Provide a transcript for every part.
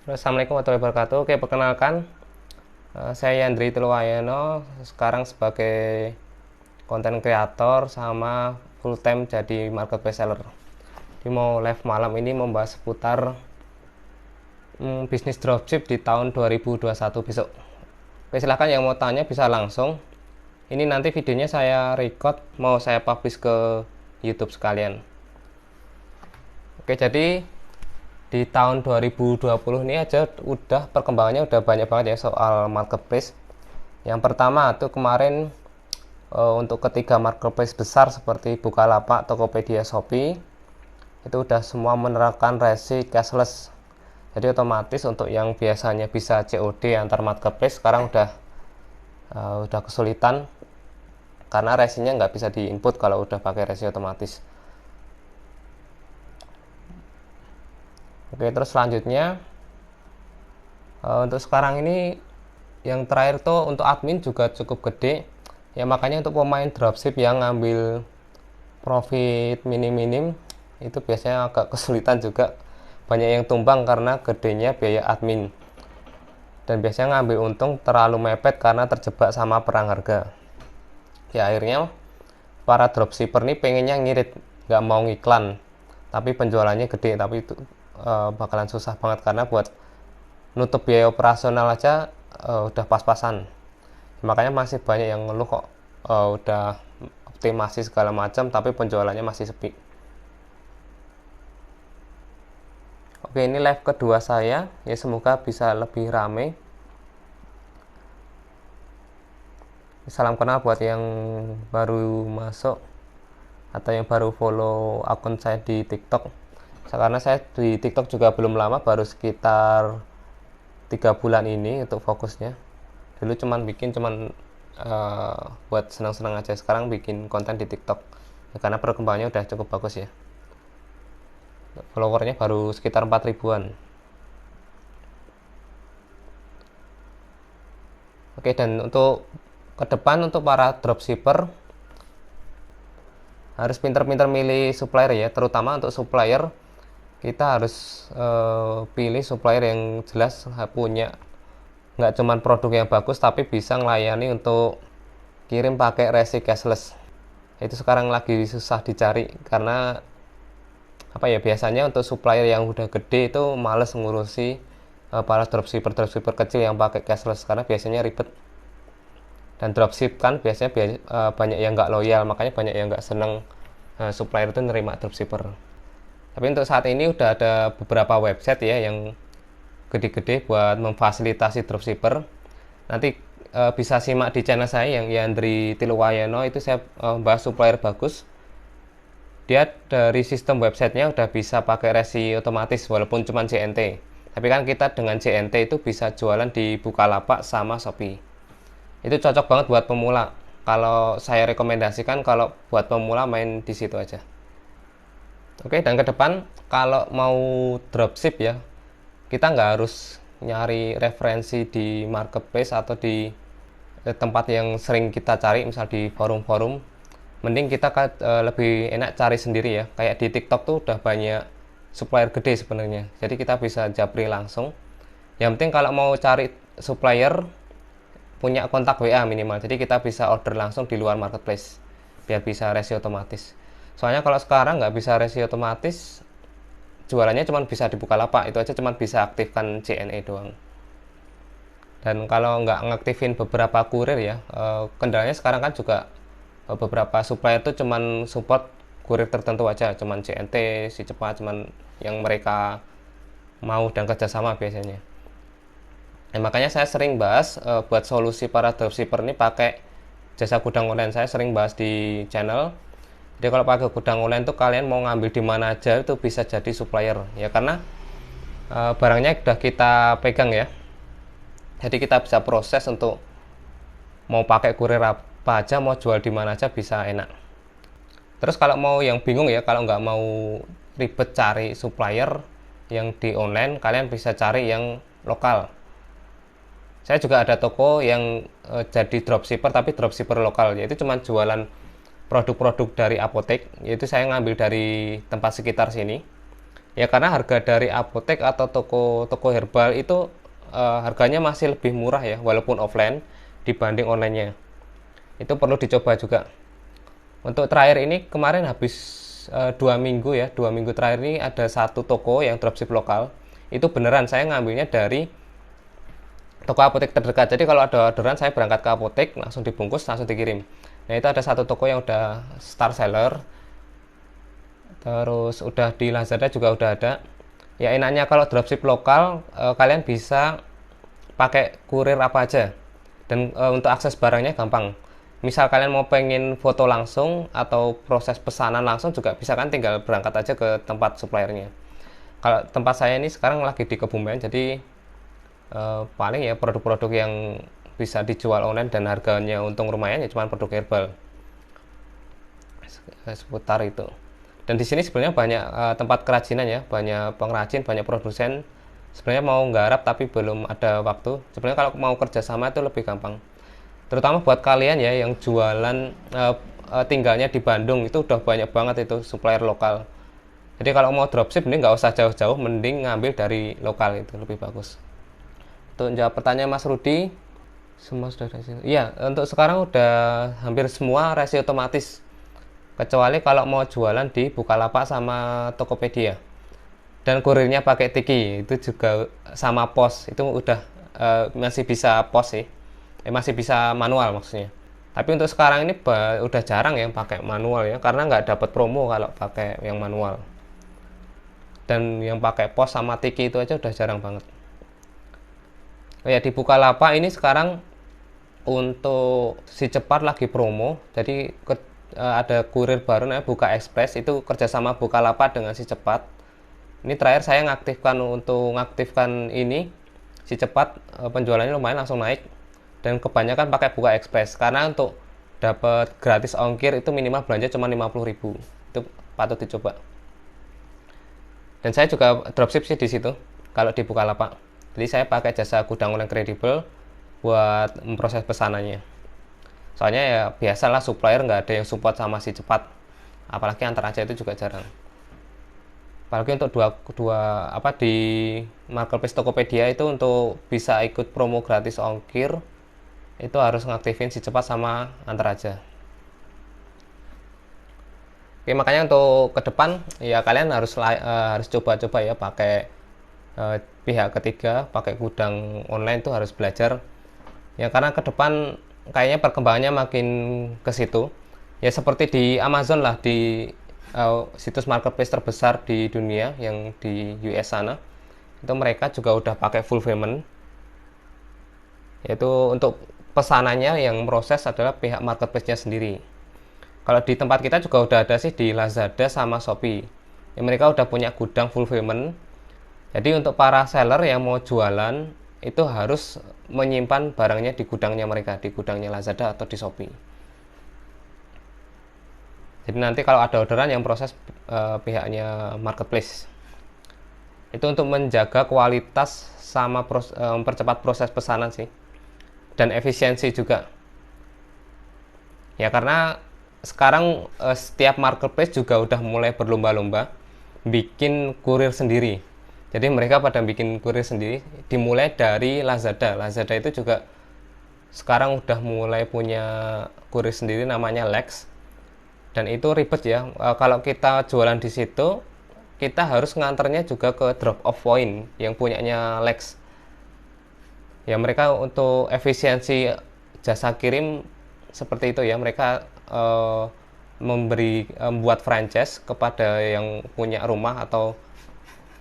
Assalamualaikum warahmatullahi wabarakatuh. Oke, perkenalkan, saya Yandri Tiluwayono. Sekarang sebagai konten kreator sama full time jadi marketplace seller. Jadi mau live malam ini membahas seputar bisnis dropship di tahun 2021 besok. Oke, silahkan yang mau tanya bisa langsung. Ini nanti videonya saya record, mau saya publish ke YouTube sekalian. Oke, jadi di tahun 2020 ini aja udah perkembangannya udah banyak banget ya soal marketplace. Yang pertama tuh kemarin untuk ketiga marketplace besar seperti Bukalapak, Tokopedia, Shopee itu udah semua menerapkan resi cashless. Jadi otomatis untuk yang biasanya bisa COD antar marketplace sekarang udah kesulitan karena resinya nggak bisa diinput kalau udah pakai resi otomatis. Oke, terus selanjutnya untuk sekarang ini yang terakhir tuh untuk admin juga cukup gede ya, makanya untuk pemain dropship yang ngambil profit minim-minim itu biasanya agak kesulitan juga, banyak yang tumbang karena gedenya biaya admin dan biasanya ngambil untung terlalu mepet karena terjebak sama perang harga. Ya akhirnya para dropshipper nih pengennya ngirit, nggak mau ngiklan tapi penjualannya gede, tapi itu bakalan susah banget karena buat nutup biaya operasional aja udah pas-pasan. Makanya masih banyak yang ngeluh kok udah optimasi segala macam tapi penjualannya masih sepi. Oke, ini live kedua saya ya, semoga bisa lebih rame. Salam kenal buat yang baru masuk atau yang baru follow akun saya di TikTok. Karena saya di TikTok juga belum lama, baru sekitar 3 bulan ini untuk fokusnya. Dulu cuman bikin buat senang-senang aja, sekarang bikin konten di TikTok ya, karena perkembangannya udah cukup bagus ya. Followernya baru sekitar 4 ribuan. Oke, dan untuk ke depan untuk para dropshipper harus pintar-pintar milih supplier ya, terutama untuk supplier kita harus pilih supplier yang jelas punya nggak cuman produk yang bagus tapi bisa ngelayani untuk kirim pakai resi cashless. Itu sekarang lagi susah dicari karena apa ya, biasanya untuk supplier yang udah gede itu males ngurusi para dropshipper kecil yang pakai cashless karena biasanya ribet, dan dropship kan biasanya banyak yang nggak loyal, makanya banyak yang nggak seneng supplier itu nerima dropshipper. Tapi untuk saat ini udah ada beberapa website ya yang gede-gede buat memfasilitasi dropshipper. Nanti bisa simak di channel saya yang Yandri Tiluwayono, itu saya bahas supplier bagus. Dia dari sistem websitenya udah bisa pakai resi otomatis walaupun cuma JNT. Tapi kan kita dengan JNT itu bisa jualan di Bukalapak sama Shopee. Itu cocok banget buat pemula. Kalau saya rekomendasikan kalau buat pemula main di situ aja. Oke, dan ke depan kalau mau dropship ya, kita nggak harus nyari referensi di marketplace atau di tempat yang sering kita cari, misal di forum-forum. Mending kita lebih enak cari sendiri ya. Kayak di TikTok tuh udah banyak supplier gede sebenarnya. Jadi kita bisa japri langsung. Yang penting kalau mau cari supplier punya kontak WA minimal. Jadi kita bisa order langsung di luar marketplace biar bisa resi otomatis. Soalnya kalau sekarang nggak bisa resi otomatis, jualannya cuma bisa di Bukalapak, itu aja cuma bisa aktifkan JNE doang. Dan kalau nggak ngaktifin beberapa kurir ya, kendalanya sekarang kan juga beberapa supplier itu cuma support kurir tertentu aja, cuma JNT, si cepat, cuma yang mereka mau dan kerjasama biasanya. Nah, makanya saya sering bahas buat solusi para dropshipper ini pakai jasa gudang online. Saya sering bahas di channel. Jadi kalau pakai gudang online tuh kalian mau ngambil di mana aja itu bisa jadi supplier ya, karena barangnya udah kita pegang ya. Jadi kita bisa proses untuk mau pakai kurir apa aja, mau jual di mana aja bisa enak. Terus kalau mau yang bingung ya, kalau nggak mau ribet cari supplier yang di online, kalian bisa cari yang lokal. Saya juga ada toko yang jadi dropshipper tapi dropshipper lokal, yaitu cuma jualan produk-produk dari apotek, yaitu saya ngambil dari tempat sekitar sini. Ya karena harga dari apotek atau toko herbal itu harganya masih lebih murah ya, walaupun offline dibanding onlinenya. Itu perlu dicoba juga. Untuk terakhir ini kemarin habis 2 minggu ya, 2 minggu terakhir ini ada satu toko yang dropship lokal. Itu beneran saya ngambilnya dari toko apotek terdekat. Jadi kalau ada orderan saya berangkat ke apotek, langsung dibungkus, langsung dikirim. Nah itu ada satu toko yang udah star seller, terus udah di Lazada juga udah ada. Ya enaknya kalau dropship lokal, kalian bisa pakai kurir apa aja, dan untuk akses barangnya gampang. Misal kalian mau pengen foto langsung atau proses pesanan langsung juga bisa, kan tinggal berangkat aja ke tempat suppliernya. Kalau tempat saya ini sekarang lagi di Kebumen, jadi paling ya produk-produk yang bisa dijual online dan harganya untung lumayan ya cuma produk herbal seputar itu. Dan di sini sebenarnya banyak tempat kerajinan ya, banyak pengrajin, banyak produsen. Sebenarnya mau nggarap tapi belum ada waktu. Sebenarnya kalau mau kerjasama itu lebih gampang. Terutama buat kalian ya yang jualan tinggalnya di Bandung, itu udah banyak banget itu supplier lokal. Jadi kalau mau dropship ini nggak usah jauh-jauh, mending ngambil dari lokal, itu lebih bagus. Untuk jawab pertanyaan Mas Rudi, semua sudah resi. Iya, untuk sekarang udah hampir semua resi otomatis. Kecuali kalau mau jualan di Bukalapak sama Tokopedia. Dan kurirnya pakai Tiki, itu juga sama pos. Itu udah masih bisa pos sih. Masih bisa manual maksudnya. Tapi untuk sekarang ini udah jarang yang pakai manual ya, karena nggak dapat promo kalau pakai yang manual. Dan yang pakai pos sama Tiki itu aja udah jarang banget. Oh ya, di Bukalapak ini sekarang untuk si cepat lagi promo. Jadi ada kurir baru namanya Buka Express, itu kerjasama Bukalapak dengan si cepat. Ini terakhir saya ngaktifkan ini si cepat, penjualannya lumayan langsung naik, dan kebanyakan pakai Buka Express karena untuk dapat gratis ongkir itu minimal belanja cuma 50.000. Itu patut dicoba. Dan saya juga dropship sih di situ kalau di Bukalapak. Jadi saya pakai jasa gudang online kredibel buat memproses pesanannya. Soalnya ya biasalah supplier nggak ada yang support sama si cepat. Apalagi antar aja itu juga jarang. Apalagi untuk dua apa di marketplace Tokopedia itu untuk bisa ikut promo gratis ongkir itu harus ngaktifin si cepat sama antar aja. Oke, makanya untuk ke depan ya kalian harus coba-coba ya pakai pihak ketiga, pakai gudang online, itu harus belajar ya, karena ke depan kayaknya perkembangannya makin ke situ ya, seperti di Amazon lah, di situs marketplace terbesar di dunia yang di US sana, itu mereka juga udah pakai fulfillment, yaitu untuk pesanannya yang proses adalah pihak marketplace-nya sendiri. Kalau di tempat kita juga udah ada sih di Lazada sama Shopee ya, mereka udah punya gudang fulfillment. Jadi untuk para seller yang mau jualan itu harus menyimpan barangnya di gudangnya mereka, di gudangnya Lazada atau di Shopee. Jadi nanti kalau ada orderan yang proses pihaknya marketplace. Itu untuk menjaga kualitas sama mempercepat proses pesanan sih. Dan efisiensi juga. Ya karena sekarang setiap marketplace juga udah mulai berlomba-lomba bikin kurir sendiri. Jadi mereka pada bikin kurir sendiri, dimulai dari Lazada. Lazada itu juga sekarang udah mulai punya kurir sendiri namanya Lex. Dan itu ribet ya. Kalau kita jualan di situ, kita harus nganternya juga ke drop off point yang punyanya Lex. Ya mereka untuk efisiensi jasa kirim seperti itu ya. Mereka membuat franchise kepada yang punya rumah atau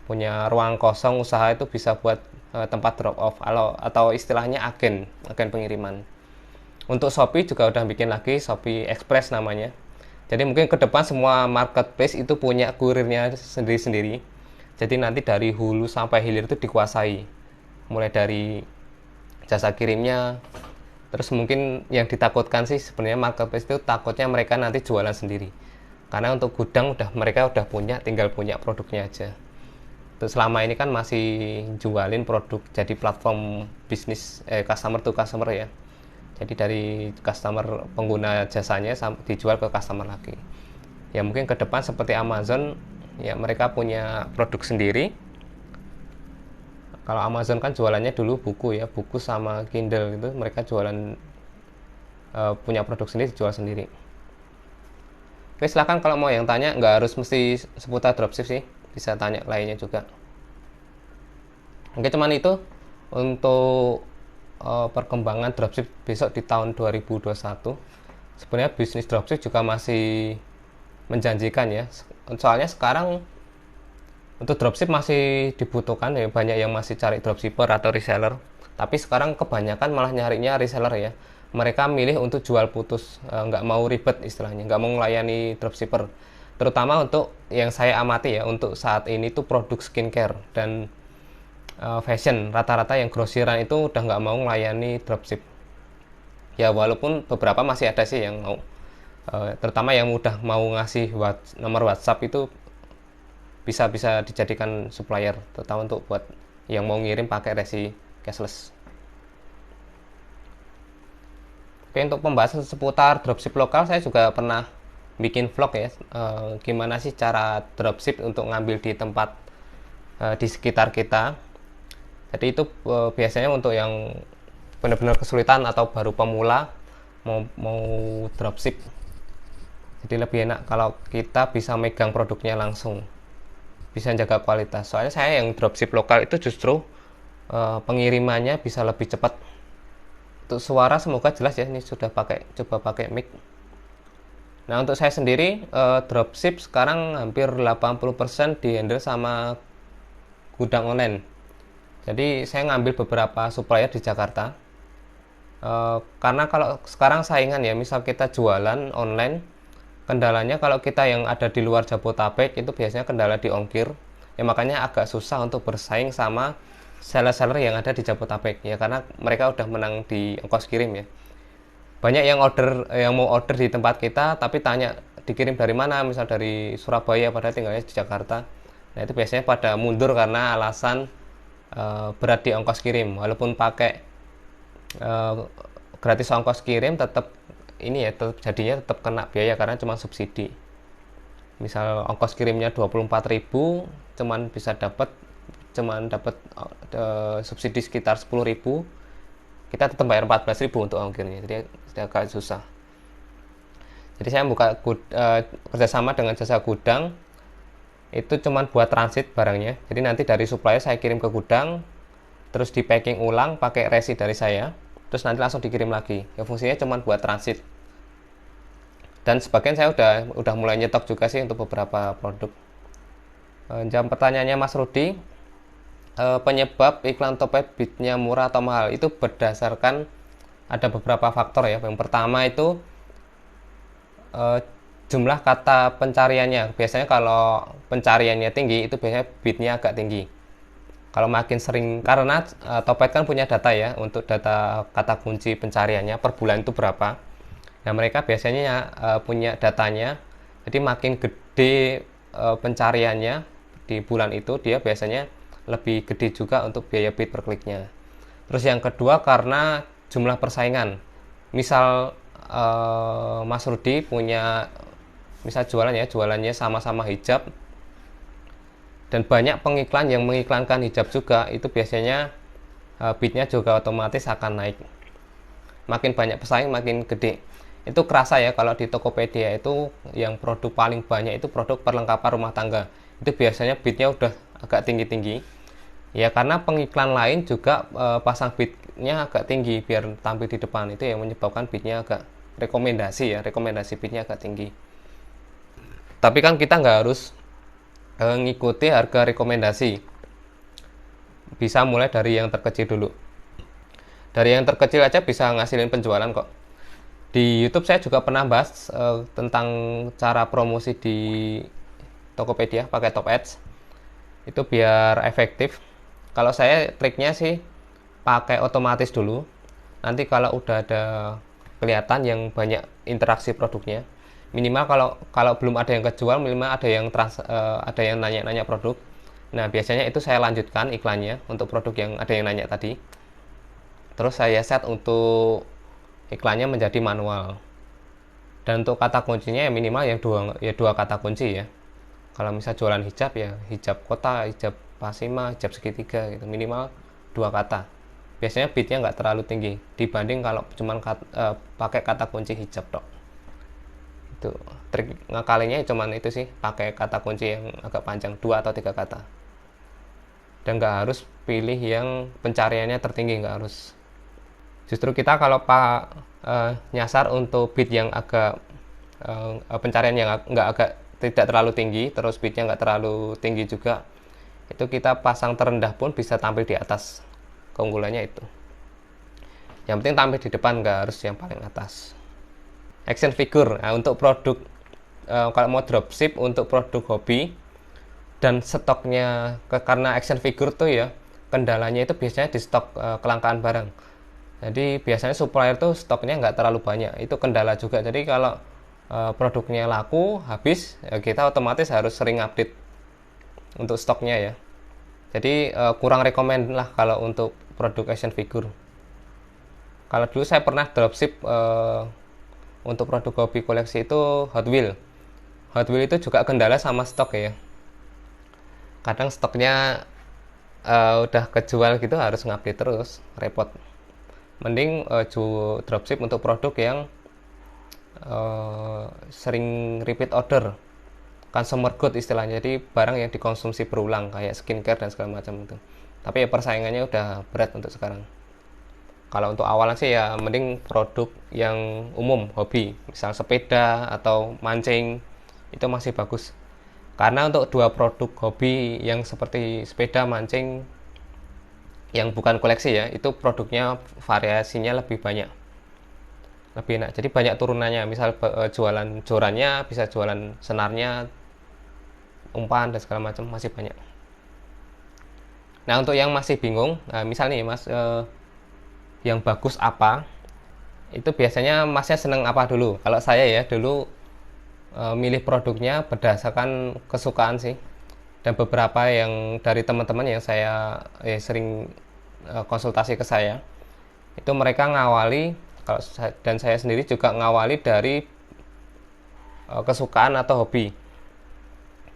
punya ruang kosong usaha, itu bisa buat tempat drop off atau istilahnya agen pengiriman. Untuk Shopee juga udah bikin lagi Shopee Express namanya. Jadi mungkin ke depan semua marketplace itu punya kurirnya sendiri-sendiri. Jadi nanti dari hulu sampai hilir itu dikuasai. Mulai dari jasa kirimnya. Terus mungkin yang ditakutkan sih sebenarnya marketplace itu takutnya mereka nanti jualan sendiri. Karena untuk gudang mereka udah punya, tinggal punya produknya aja. Selama ini kan masih jualin produk, jadi platform bisnis customer to customer ya. Jadi dari customer pengguna jasanya dijual ke customer lagi. Ya mungkin ke depan seperti Amazon ya mereka punya produk sendiri. Kalau Amazon kan jualannya dulu buku ya, buku sama Kindle itu mereka jualan punya produk sendiri, jual sendiri. Oke, silahkan kalau mau yang tanya, nggak harus mesti seputar dropship sih, bisa tanya lainnya juga. Oke, cuman itu untuk perkembangan dropship besok di tahun 2021. Sebenarnya bisnis dropship juga masih menjanjikan ya, soalnya sekarang untuk dropship masih dibutuhkan ya, banyak yang masih cari dropshipper atau reseller, tapi sekarang kebanyakan malah nyarinya reseller ya. Mereka milih untuk jual putus, nggak mau ribet istilahnya, nggak mau melayani dropshipper. Terutama untuk yang saya amati ya, untuk saat ini tuh produk skincare dan fashion, rata-rata yang grosiran itu udah nggak mau melayani dropship. Ya walaupun beberapa masih ada sih yang mau, terutama yang udah mau ngasih nomor WhatsApp itu bisa dijadikan supplier, terutama untuk buat yang mau ngirim pakai resi cashless. Oke, untuk pembahasan seputar dropship lokal saya juga pernah bikin vlog ya, gimana sih cara dropship untuk ngambil di tempat di sekitar kita. Jadi itu biasanya untuk yang benar-benar kesulitan atau baru pemula mau dropship. Jadi lebih enak kalau kita bisa megang produknya langsung, bisa jaga kualitas. Soalnya saya yang dropship lokal itu justru pengirimannya bisa lebih cepat. Untuk suara semoga jelas ya, ini sudah coba pakai mic. Nah, untuk saya sendiri dropship sekarang hampir 80% dihandle sama gudang online. Jadi saya ngambil beberapa supplier di Jakarta. Karena kalau sekarang saingan ya, misal kita jualan online, kendalanya kalau kita yang ada di luar Jabodetabek itu biasanya kendala di ongkir ya, makanya agak susah untuk bersaing sama seller-seller yang ada di Jabodetabek ya, karena mereka udah menang di ongkos kirim ya. Banyak yang mau order di tempat kita tapi tanya dikirim dari mana, misal dari Surabaya padahal tinggalnya di Jakarta. Nah itu biasanya pada mundur karena alasan berat di ongkos kirim. Walaupun pakai gratis ongkos kirim, tetap ini ya, tetap jadinya tetap kena biaya karena cuma subsidi. Misal ongkos kirimnya 24.000, cuman dapat subsidi sekitar 10.000, kita tetap bayar 14.000 untuk ongkirnya. Jadi agak susah. Jadi saya buka kerjasama dengan jasa gudang, itu cuman buat transit barangnya. Jadi nanti dari supplier saya kirim ke gudang, terus di packing ulang pakai resi dari saya, terus nanti langsung dikirim lagi. Ya fungsinya cuma buat transit. Dan sebagian saya udah mulai nyetok juga sih untuk beberapa produk. Jam pertanyaannya Mas Rudi, penyebab iklan Topet bitnya murah atau mahal itu berdasarkan ada beberapa faktor ya. Yang pertama itu jumlah kata pencariannya. Biasanya kalau pencariannya tinggi itu biasanya bitnya agak tinggi. Kalau makin sering, karena Topet kan punya data ya, untuk data kata kunci pencariannya per bulan itu berapa. Nah mereka biasanya punya datanya, jadi makin gede pencariannya di bulan itu, dia biasanya lebih gede juga untuk biaya bid per kliknya. Terus yang kedua karena jumlah persaingan. Misal Mas Rudi punya, misal jualannya sama-sama hijab, dan banyak pengiklan yang mengiklankan hijab juga, itu biasanya bidnya juga otomatis akan naik. Makin banyak pesaing makin gede. Itu kerasa ya, kalau di Tokopedia itu yang produk paling banyak itu produk perlengkapan rumah tangga. Itu biasanya bidnya udah agak tinggi-tinggi. Ya karena pengiklan lain juga pasang bidnya agak tinggi biar tampil di depan. Itu yang menyebabkan bidnya agak rekomendasi bidnya agak tinggi. Tapi kan kita nggak harus ngikuti harga rekomendasi. Bisa mulai dari yang terkecil dulu. Dari yang terkecil aja bisa ngasilin penjualan kok. Di YouTube saya juga pernah bahas tentang cara promosi di Tokopedia pakai Top Ads. Itu biar efektif. Kalau saya triknya sih pakai otomatis dulu. Nanti kalau udah ada kelihatan yang banyak interaksi produknya, minimal kalau belum ada yang kejual, minimal ada yang nanya-nanya produk. Nah biasanya itu saya lanjutkan iklannya untuk produk yang ada yang nanya tadi. Terus saya set untuk iklannya menjadi manual, dan untuk kata kuncinya ya minimal dua kata kunci ya. Kalau misal jualan hijab ya hijab kota, hijab pasima, hijab segitiga gitu, minimal 2 kata. Biasanya bitnya nggak terlalu tinggi dibanding kalau cuma pakai kata kunci hijab tok. Itu trik ngakalinya cuman itu sih, pakai kata kunci yang agak panjang 2 atau 3 kata. Dan nggak harus pilih yang pencariannya tertinggi, nggak harus. Justru kita kalau nyasar untuk bit yang agak pencarian yang nggak agak tidak terlalu tinggi, terus bitnya nggak terlalu tinggi juga, itu kita pasang terendah pun bisa tampil di atas. Keunggulannya itu. Yang penting tampil di depan, nggak harus yang paling atas. Action figure, nah, untuk produk kalau mau dropship untuk produk hobi dan stoknya karena action figure tuh ya kendalanya itu biasanya di stok kelangkaan barang. Jadi biasanya supplier tuh stoknya nggak terlalu banyak, itu kendala juga. Jadi kalau produknya laku habis ya kita otomatis harus sering update untuk stoknya ya. Jadi kurang rekomend lah kalau untuk produk action figure. Kalau dulu saya pernah dropship untuk produk hobi koleksi itu Hot Wheel. Hot Wheel itu juga kendala sama stok ya. Kadang stoknya udah kejual gitu harus ngupdate terus, repot. Mending dropship untuk produk yang sering repeat order, consumer good istilahnya, jadi barang yang dikonsumsi berulang kayak skincare dan segala macam itu. Tapi ya persaingannya udah berat untuk sekarang. Kalau untuk awalan sih ya mending produk yang umum hobi, misal sepeda atau mancing, itu masih bagus. Karena untuk dua produk hobi yang seperti sepeda, mancing yang bukan koleksi ya, itu produknya variasinya lebih banyak, lebih enak. Jadi banyak turunannya, misal jualan jorannya, bisa jualan senarnya, umpan dan segala macam, masih banyak. Nah untuk yang masih bingung, misal nih mas, yang bagus apa, itu biasanya masnya seneng apa dulu? Kalau saya ya dulu milih produknya berdasarkan kesukaan sih. Dan beberapa yang dari teman-teman yang saya sering konsultasi ke saya, itu mereka ngawali, kalau dan saya sendiri juga ngawali dari kesukaan atau hobi.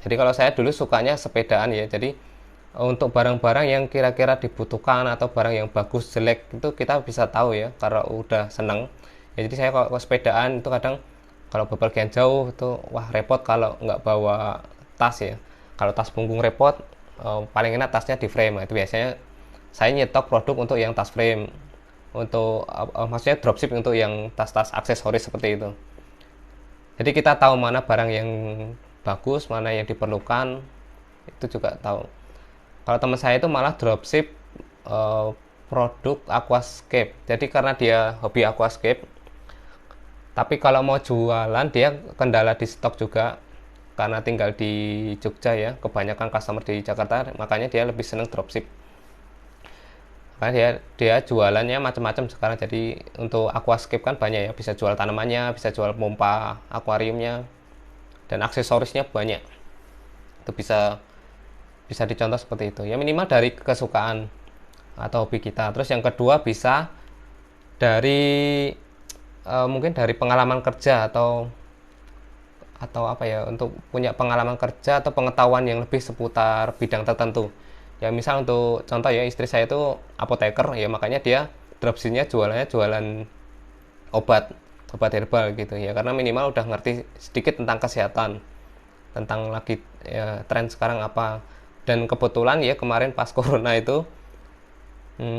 Jadi kalau saya dulu sukanya sepedaan ya, jadi untuk barang-barang yang kira-kira dibutuhkan atau barang yang bagus jelek itu kita bisa tahu ya kalau udah seneng ya. Jadi saya kalau sepedaan itu kadang kalau bepergian jauh itu wah repot kalau nggak bawa tas ya. Kalau tas punggung repot, paling enak tasnya di frame. Nah, itu biasanya saya nyetok produk untuk yang tas frame, untuk maksudnya dropship untuk yang tas-tas aksesoris seperti itu. Jadi kita tahu mana barang yang bagus, mana yang diperlukan, itu juga tahu. Kalau teman saya itu malah dropship produk aquascape. Jadi karena dia hobi aquascape, tapi kalau mau jualan dia kendala di stok juga, karena tinggal di Jogja ya, kebanyakan customer di Jakarta, makanya dia lebih seneng dropship. Karena dia jualannya macam-macam sekarang. Jadi untuk aquascape kan banyak ya, bisa jual tanamannya, bisa jual pompa akuariumnya, dan aksesorisnya banyak. Itu bisa dicontoh seperti itu ya, minimal dari kesukaan atau hobi kita. Terus yang kedua bisa dari mungkin dari pengalaman kerja atau apa ya, untuk punya pengalaman kerja atau pengetahuan yang lebih seputar bidang tertentu ya. Misal untuk contoh ya, istri saya itu apoteker ya, makanya dia dropshipnya jualannya jualan obat herbal gitu ya, karena minimal udah ngerti sedikit tentang kesehatan, tentang lagi ya, tren sekarang apa. Dan kebetulan ya kemarin pas corona itu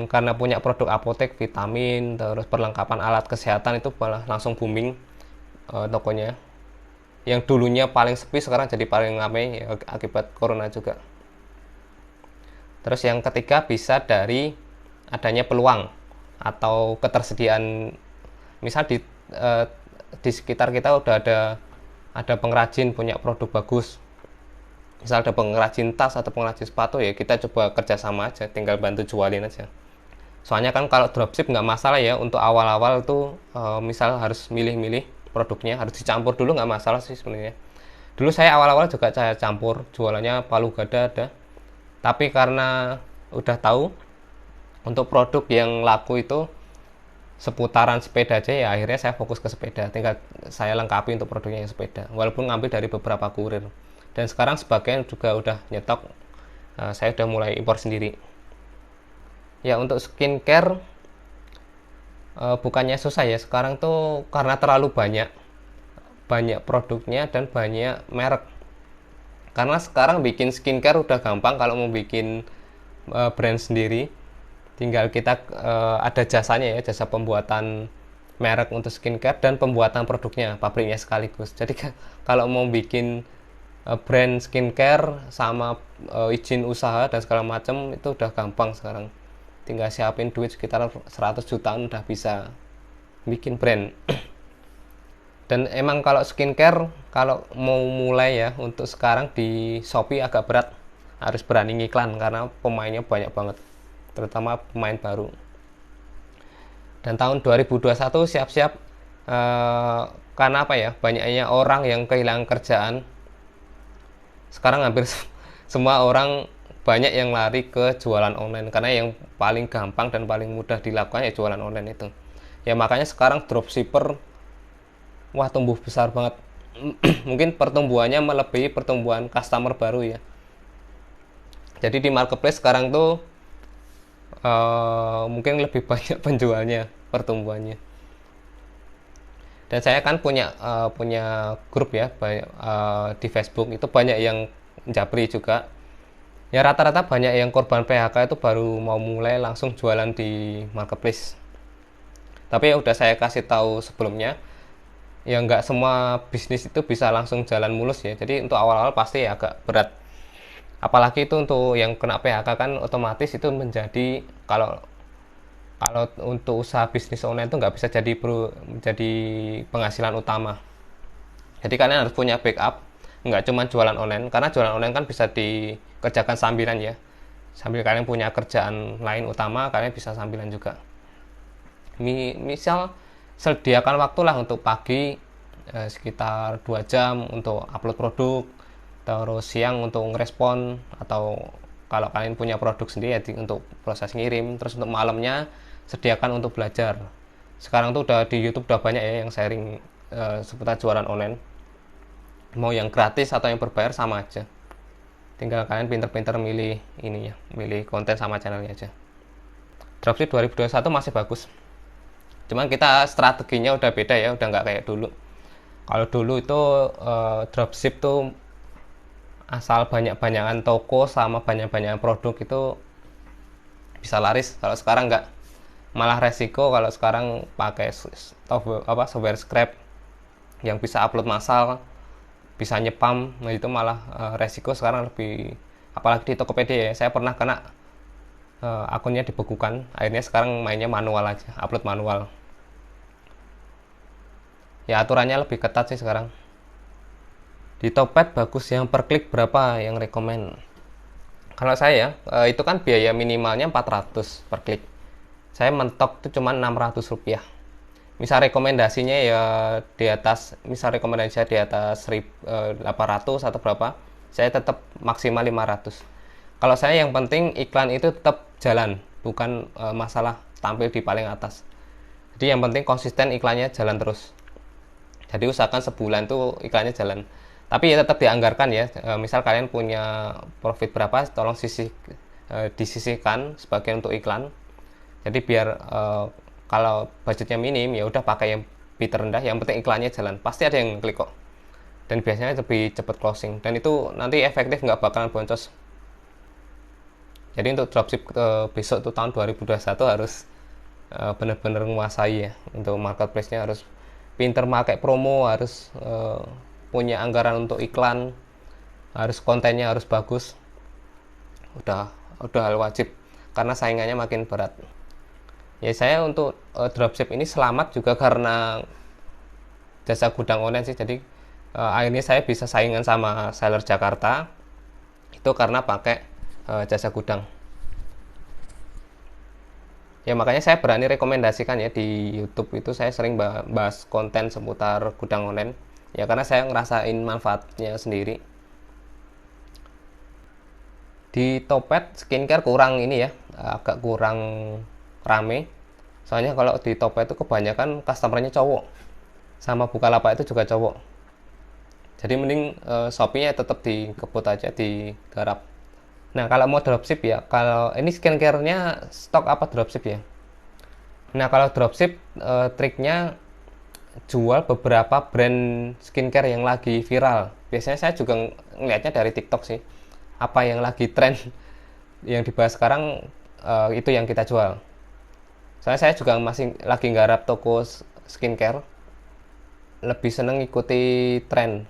karena punya produk apotek, vitamin, terus perlengkapan alat kesehatan, itu malah langsung booming tokonya. Yang dulunya paling sepi sekarang jadi paling ramai ya, akibat corona juga. Terus yang ketiga bisa dari adanya peluang atau ketersediaan. Misal di sekitar kita udah ada pengrajin punya produk bagus. Misal ada pengrajin tas atau pengrajin sepatu ya, kita coba kerjasama aja, tinggal bantu jualin aja. Soalnya kan kalau dropship nggak masalah ya, untuk awal-awal tuh misal harus milih-milih produknya, harus dicampur dulu, nggak masalah sih sebenarnya. Dulu saya awal-awal juga saya campur, jualannya palu gada ada. Tapi karena udah tahu untuk produk yang laku itu seputaran sepeda aja ya, akhirnya saya fokus ke sepeda. Tinggal saya lengkapi untuk produknya yang sepeda, walaupun ngambil dari beberapa kurir. dan sekarang sebagian juga udah nyetok. Saya udah mulai impor sendiri. Ya untuk skincare bukannya susah ya, sekarang tuh karena terlalu banyak produknya dan banyak merek. Karena sekarang bikin skincare udah gampang. Kalau mau bikin brand sendiri, tinggal kita ada jasanya ya, jasa pembuatan merek untuk skincare dan pembuatan produknya, pabriknya sekaligus. Jadi kalau mau bikin brand skincare sama izin usaha dan segala macam itu udah gampang sekarang. Tinggal siapin duit sekitar 100 jutaan udah bisa bikin brand. Dan emang kalau skincare, kalau mau mulai ya untuk sekarang di Shopee agak berat, harus berani ngiklan karena pemainnya banyak banget, terutama pemain baru. Dan tahun 2021 siap-siap, karena apa ya, banyaknya orang yang kehilangan kerjaan. Sekarang hampir semua orang banyak yang lari ke jualan online, karena yang paling gampang dan paling mudah dilakukan ya jualan online itu. Ya makanya sekarang dropshipper wah tumbuh besar banget. Mungkin pertumbuhannya melebihi pertumbuhan customer baru ya. Jadi di marketplace sekarang tuh mungkin lebih banyak penjualnya, pertumbuhannya. Dan saya kan punya grup ya, di Facebook itu banyak yang japri juga. Ya rata-rata banyak yang korban PHK itu baru mau mulai langsung jualan di marketplace. Tapi ya udah saya kasih tahu sebelumnya, ya nggak semua bisnis itu bisa langsung jalan mulus ya. Jadi untuk awal-awal pasti agak berat. Apalagi itu untuk yang kena PHK kan otomatis itu menjadi, kalau untuk usaha bisnis online itu nggak bisa jadi penghasilan utama. Jadi kalian harus punya backup, nggak cuma jualan online, karena jualan online kan bisa dikerjakan sambilan ya. Sambil kalian punya kerjaan lain utama, kalian bisa sambilan juga. Misal sediakan waktu lah untuk pagi sekitar 2 jam untuk upload produk, terus siang untuk ngerespon, atau kalau kalian punya produk sendiri ya untuk proses ngirim, terus untuk malamnya sediakan untuk belajar. Sekarang tuh udah di YouTube udah banyak ya yang sharing seputar jualan online, mau yang gratis atau yang berbayar sama aja, tinggal kalian pinter-pinter milih ini ya, milih konten sama channelnya aja. Dropship 2021 masih bagus, cuman kita strateginya udah beda ya, udah nggak kayak dulu. Kalau dulu itu dropship tuh asal banyak-banyakan toko sama banyak-banyakan produk itu bisa laris. Kalau sekarang nggak, malah resiko. Kalau sekarang pakai software scrap yang bisa upload massal, bisa nyepam, nah itu malah resiko sekarang lebih. Apalagi di Tokopedia ya, saya pernah kena akunnya dibekukan, akhirnya sekarang mainnya manual aja, upload manual. Ya aturannya lebih ketat sih sekarang. Di Topet bagus yang per klik berapa yang rekomen? Kalau saya itu kan biaya minimalnya 400 per klik. Saya mentok itu cuma 600 rupiah. Misal rekomendasinya ya di atas, misal rekomendasi di atas 800 atau berapa, saya tetap maksimal 500. Kalau saya yang penting iklan itu tetap jalan, bukan masalah tampil di paling atas. Jadi yang penting konsisten iklannya jalan terus. Jadi usahakan sebulan tuh iklannya jalan. Tapi ya tetap dianggarkan ya. Misal kalian punya profit berapa, tolong disisihkan sebagian untuk iklan. Jadi biar kalau budgetnya minim ya udah pakai yang bid rendah, yang penting iklannya jalan, pasti ada yang klik kok. Dan biasanya lebih cepat closing, dan itu nanti efektif, nggak bakalan boncos. Jadi untuk dropship besok tuh tahun 2021 harus bener-bener menguasai ya. Untuk marketplace-nya harus pinter pakai promo, harus punya anggaran untuk iklan, harus kontennya harus bagus. Udah hal wajib karena saingannya makin berat. Ya saya untuk dropship ini selamat juga karena jasa gudang online sih. Jadi akhirnya saya bisa saingan sama seller Jakarta itu karena pakai jasa gudang. Ya makanya saya berani rekomendasikan ya, di YouTube itu saya sering bahas konten seputar gudang online. Ya karena saya ngerasain manfaatnya sendiri. Di Topet skincare kurang ini ya, agak kurang rame. Soalnya kalau di Topet itu kebanyakan customernya cowok, sama Bukalapak itu juga cowok. Jadi mending Shopee-nya tetap dikebut aja, digarap. Nah, kalau mau dropship ya, kalau ini skincare-nya stok apa dropship ya? Nah, kalau dropship triknya jual beberapa brand skincare yang lagi viral. Biasanya saya juga ngelihatnya dari TikTok sih. Apa yang lagi tren yang dibahas sekarang, itu yang kita jual. Soalnya saya juga masih lagi nggarap toko skincare, lebih seneng ikuti tren.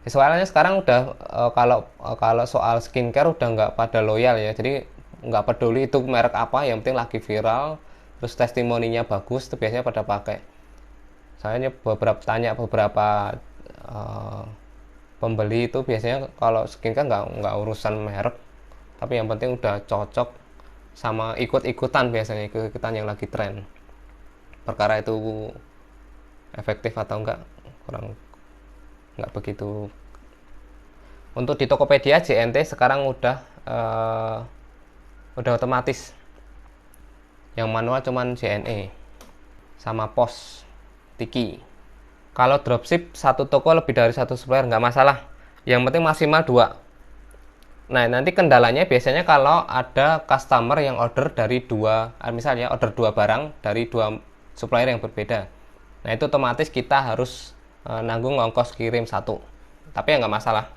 Soalnya sekarang udah kalau soal skincare udah nggak pada loyal ya, jadi nggak peduli itu merek apa, yang penting lagi viral, terus testimoninya bagus, itu biasanya pada pakai. Soalnya beberapa eh, pembeli itu biasanya kalau skincare nggak urusan merek, tapi yang penting udah cocok sama ikut-ikutan, biasanya ikut-ikutan yang lagi tren. Perkara itu efektif atau enggak, kurang nggak begitu. Untuk di Tokopedia JNT sekarang udah otomatis, yang manual cuman JNE sama POS Tiki. Kalau dropship satu toko lebih dari satu supplier nggak masalah, yang penting maksimal 2. Nah, nanti kendalanya biasanya kalau ada customer yang order dari misalnya order 2 barang dari 2 supplier yang berbeda. Nah, itu otomatis kita harus nanggung ongkos kirim 1. Tapi ya nggak masalah,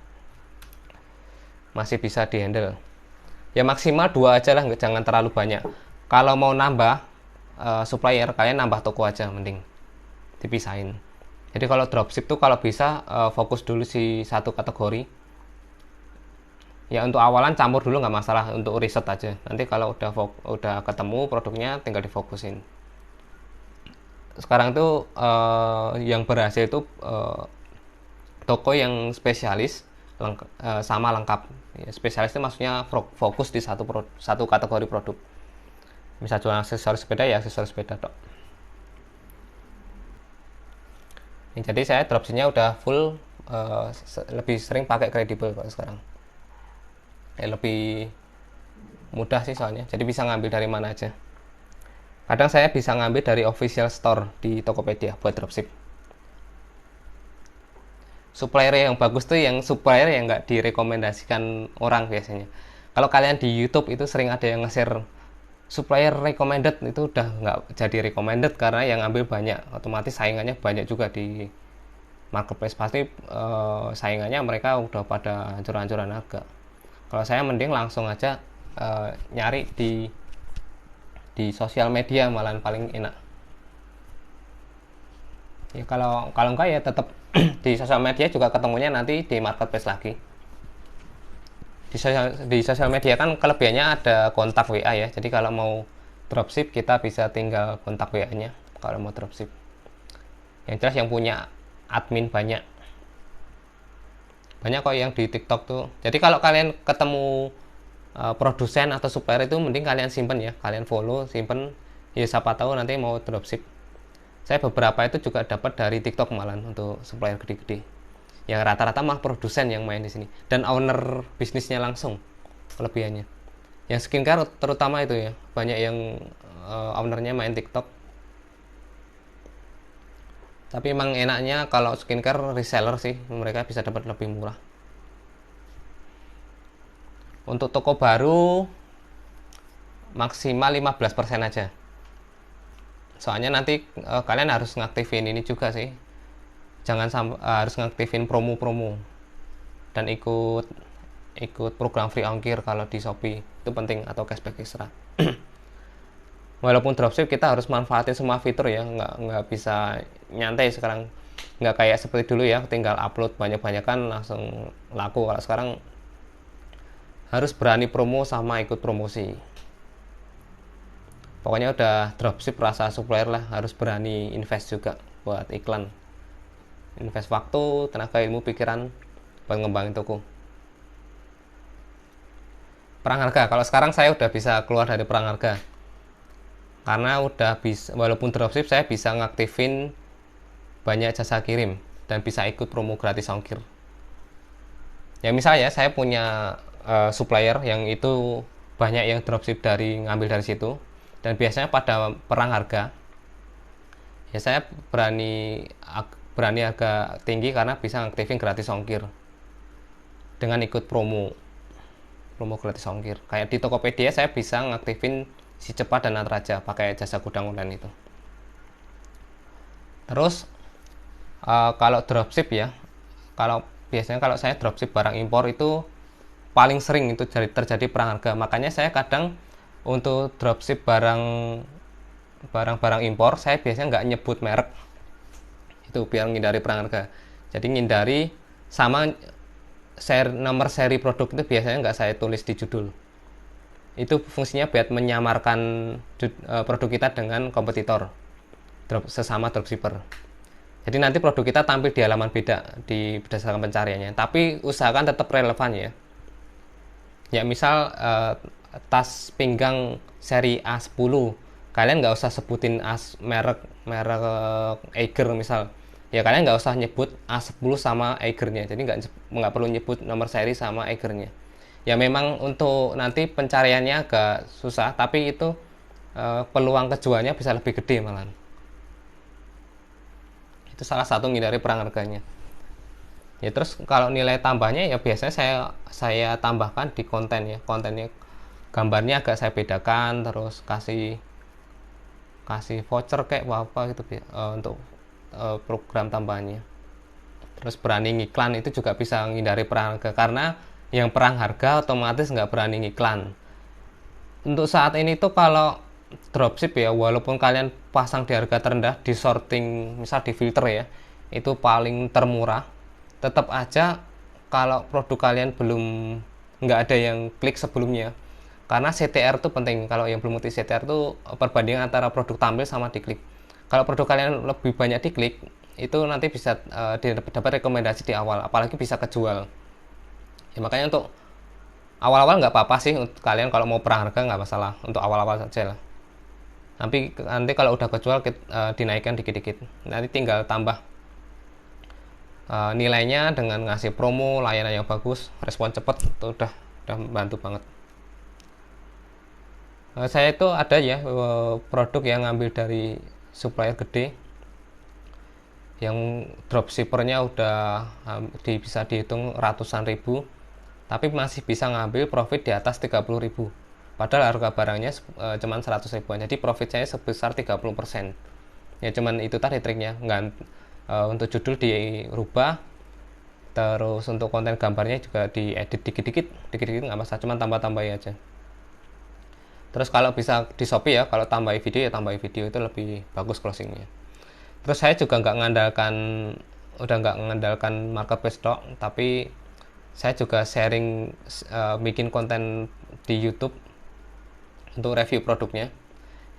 masih bisa dihandle. Ya maksimal 2 aja lah, jangan terlalu banyak. Kalau mau nambah supplier, kalian nambah toko aja, mending dipisahin. Jadi kalau dropship tuh kalau bisa fokus dulu si satu kategori. Ya untuk awalan campur dulu nggak masalah, untuk riset aja. Nanti kalau udah ketemu produknya tinggal difokusin. Sekarang tuh yang berhasil itu toko yang spesialis sama lengkap. Ya, spesialis itu maksudnya fokus di satu kategori produk. Misal jual aksesoris sepeda, ya aksesoris sepeda tok. Jadi saya dropshipnya udah full, lebih sering pakai kredibel kalau sekarang. Lebih mudah sih soalnya, jadi bisa ngambil dari mana aja. Kadang saya bisa ngambil dari official store di Tokopedia buat dropship. Supplier yang bagus tuh yang supplier yang nggak direkomendasikan orang biasanya. Kalau kalian di YouTube itu sering ada yang nge-share supplier recommended, itu udah nggak jadi recommended karena yang ambil banyak, otomatis saingannya banyak juga di marketplace, pasti saingannya mereka udah pada hancur-hancuran harga. Kalau saya mending langsung aja nyari di sosial media, malahan paling enak. Ya kalau enggak ya tetap di sosial media juga ketemunya nanti di marketplace lagi. Di sosial media kan kelebihannya ada kontak WA ya, jadi kalau mau dropship kita bisa tinggal kontak WA-nya kalau mau dropship. Yang jelas yang punya admin banyak kok yang di TikTok tuh. Jadi kalau kalian ketemu produsen atau supplier itu mending kalian simpen ya, kalian follow, simpen, ya siapa tahu nanti mau dropship. Saya beberapa itu juga dapat dari TikTok malah untuk supplier gede-gede. Yang rata-rata mah produsen yang main di sini dan owner bisnisnya langsung, kelebihannya. Yang skincare terutama itu ya, banyak yang ownernya main TikTok. Tapi emang enaknya kalau skincare reseller sih, mereka bisa dapat lebih murah. Untuk toko baru maksimal 15% aja. Soalnya nanti kalian harus ngaktifin ini juga sih. Jangan harus ngaktifin promo-promo dan ikut program free ongkir kalau di Shopee. Itu penting, atau cashback ekstra. Walaupun dropship kita harus manfaatin semua fitur ya, nggak bisa nyantai sekarang, nggak kayak seperti dulu ya tinggal upload banyak-banyakan langsung laku. Kalau sekarang harus berani promo sama ikut promosi. Pokoknya udah dropship rasa supplier lah, harus berani invest juga buat iklan, invest waktu, tenaga, ilmu, pikiran buat ngembangin toko. Perang harga, kalau sekarang saya udah bisa keluar dari perang harga karena udah bisa, walaupun dropship saya bisa ngaktifin banyak jasa kirim dan bisa ikut promo gratis ongkir. Ya misalnya saya punya supplier yang itu banyak yang dropship ngambil dari situ, dan biasanya pada perang harga ya saya berani berani harga tinggi karena bisa ngaktifin gratis ongkir dengan ikut promo gratis ongkir. Kayak di Tokopedia saya bisa ngaktifin Si Cepat dan Natraja pakai jasa gudang online itu. Terus kalau dropship ya, biasanya kalau saya dropship barang impor itu paling sering itu terjadi perang harga. Makanya saya kadang untuk dropship barang-barang impor saya biasanya nggak nyebut merek itu biar menghindari perang harga. Jadi ngindari sama nomor seri produk itu biasanya nggak saya tulis di judul. Itu fungsinya buat menyamarkan produk kita dengan kompetitor sesama dropshipper. Jadi nanti produk kita tampil di halaman beda berdasarkan pencariannya, tapi usahakan tetap relevan ya. Ya misal tas pinggang seri A10, kalian nggak usah sebutin merek Eiger misal. Ya kalian nggak usah nyebut A10 sama Eigernya, jadi nggak perlu nyebut nomor seri sama Eigernya. Ya memang untuk nanti pencariannya agak susah, tapi itu peluang kejualnya bisa lebih gede malah. Itu salah satu menghindari perang harganya. Ya terus kalau nilai tambahnya ya biasanya saya tambahkan di konten ya, kontennya gambarnya agak saya bedakan, terus kasih voucher kayak apa gitu untuk program tambahannya. Terus berani ngiklan itu juga bisa menghindari perang harga, karena yang perang harga otomatis nggak berani ngiklan. Untuk saat ini tuh kalau dropship ya, walaupun kalian pasang di harga terendah, di sorting misal di filter ya, itu paling termurah, tetap aja kalau produk kalian belum nggak ada yang klik sebelumnya, karena CTR itu penting. Kalau yang belum ngerti CTR itu perbandingan antara produk tampil sama diklik. Kalau produk kalian lebih banyak diklik, itu nanti bisa dapat rekomendasi di awal, apalagi bisa kejual ya. Makanya untuk awal-awal nggak apa-apa sih untuk kalian, kalau mau perang harga nggak masalah, untuk awal-awal saja lah. Nanti kalau udah kejual dinaikkan dikit-dikit, nanti tinggal tambah nilainya dengan ngasih promo, layanan yang bagus, respon cepat, itu udah membantu banget. Saya itu ada ya produk yang ngambil dari supplier gede, yang dropshippernya udah bisa dihitung ratusan ribu, tapi masih bisa ngambil profit di atas 30.000, padahal harga barangnya cuman 100 ribuan. Jadi profit saya sebesar 30%. Ya cuman itu tadi triknya, untuk judul dirubah, terus untuk konten gambarnya juga diedit dikit-dikit nggak masalah, cuman tambah-tambahin aja. Terus kalau bisa di Shopee ya, kalau tambahin video ya tambahin video, itu lebih bagus closingnya. Terus saya juga nggak mengandalkan marketplace dok, tapi saya juga sharing bikin konten di YouTube untuk review produknya.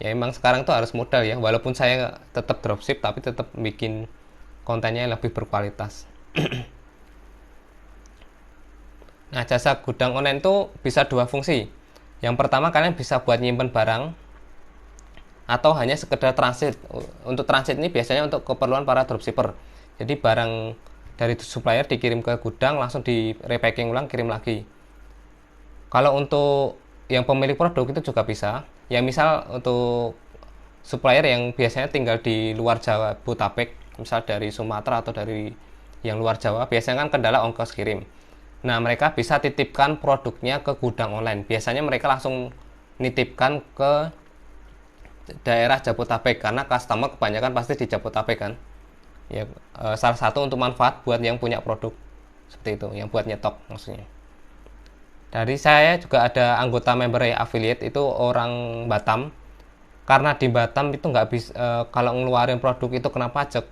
Ya emang sekarang tuh harus modal ya, walaupun saya tetap dropship tapi tetap bikin kontennya yang lebih berkualitas. Nah, jasa gudang online tuh bisa dua fungsi. Yang pertama, kalian bisa buat nyimpen barang atau hanya sekedar transit. Untuk transit ini biasanya untuk keperluan para dropshipper. Jadi barang dari supplier dikirim ke gudang, langsung di repacking ulang, kirim lagi. Kalau untuk yang pemilik produk itu juga bisa. Ya misal untuk supplier yang biasanya tinggal di luar Jawa, Botabek, misal dari Sumatera atau dari yang luar Jawa, biasanya kan kendala ongkos kirim. Nah, mereka bisa titipkan produknya ke gudang online. Biasanya mereka langsung nitipkan ke daerah Jabotabek, karena customer kebanyakan pasti di Jabotabek kan. Ya, salah satu untuk manfaat buat yang punya produk seperti itu, yang buat nyetok maksudnya. Dari saya juga ada anggota member affiliate, itu orang Batam. Karena di Batam itu nggak bisa, kalau ngeluarin produk itu kena pajak.